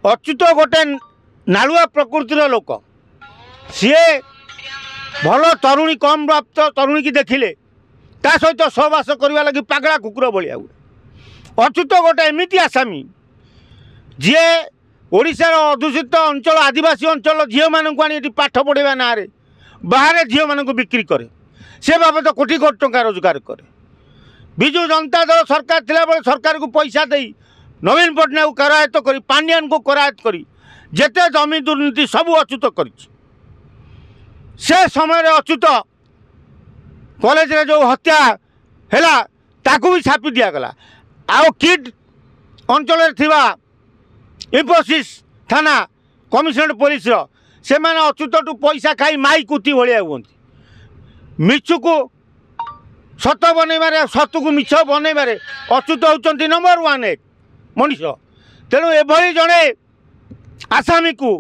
अच्युत गोटे नालुआ प्रकृतिर लोक सी भल तरुणी कम प्राप्त तरुणी की देखिले ता सहित सहवास करने लगी पागला कुकुर भाया अच्युत गोटे एमती आसामी जी ओडिशार अधूषित अंचल आदिवासी अंचल झील मानक आनी पाठ पढ़ाइबा ना बाहर झील मानक बिक्री करे से बाबद कोटी कोटी टंका रोजगार करे। विजु जनता दल सरकार थिला बेले सरकार को पैसा दे नवीन पट्टनायक को करायत करी पांड्यान को करायत करी जेते जमी दुर्नीति सबू अच्युत कर से समय अच्युत कॉलेज रे जो हत्या हैला ताकू भी छापी दिगला आउ किड अंचल थिबा इंफोसिस थाना कमिशनरेट पुलिस से माने अच्युत टू पैसा खाई माई कुती भाया हूँ मिछु को सत बनइबारे सतु को मिछ बनइबारे अच्युत होउचंती नंबर 1 एक मनीष तेणु एभली जड़े आसामी को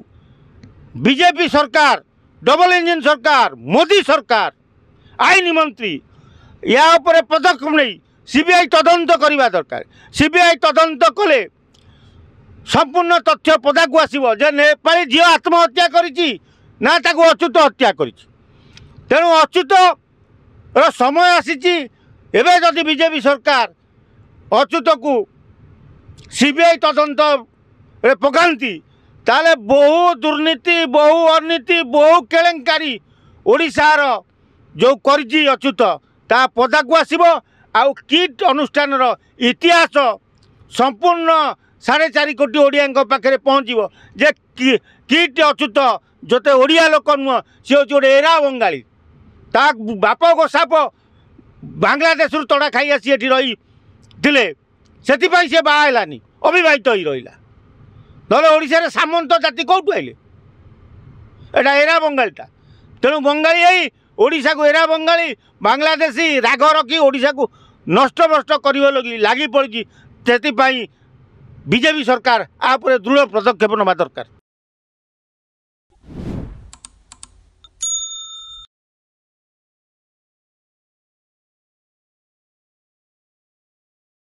बीजेपी सरकार डबल इंजिन सरकार मोदी सरकार आईन मंत्री या उपरे पदक्षेप नहीं सीबीआई तदंत करने दरकार। सीबीआई तदंत कले संपूर्ण तथ्य पदा को आसो जे नेपाली झील आत्महत्या करिछि ना ताको अच्युत हत्या करिछि। तेणु अच्युत समय आसीछि एबे जदि बीजेपी सरकार अच्युत को सीबीआई तदंत रे पकांती ताले बहु दुर्नीति बहु अनीति बहु केलेंकारी ओडिशार जो करछि अच्युत ता पदा को आसीबो आउ किट अनुष्ठान इतिहास संपूर्ण 4.5 कोटी ओडिया पाखे पहुँचो जे किट अच्युत जोते ओडिया लोक नुह सी हूँ गोटे एरा बंगाली ता बाप को साप बांग्लादेश तड़ा खाई आसी एटी रही से सी बाहलानी अविवाहित ही रहा ना ओडिशा सामंत जाति कौटू आइले एटा एरा बंगालीटा तेणु बंगाली आई ओडिशा को एरा बंगाली बांग्लादेशी राग रखी ओडिशा को नष्ट भ्रष्ट कर लगी पड़ी से बीजेपी सरकार आप दृढ़ पदक्षेप नवा दरकार।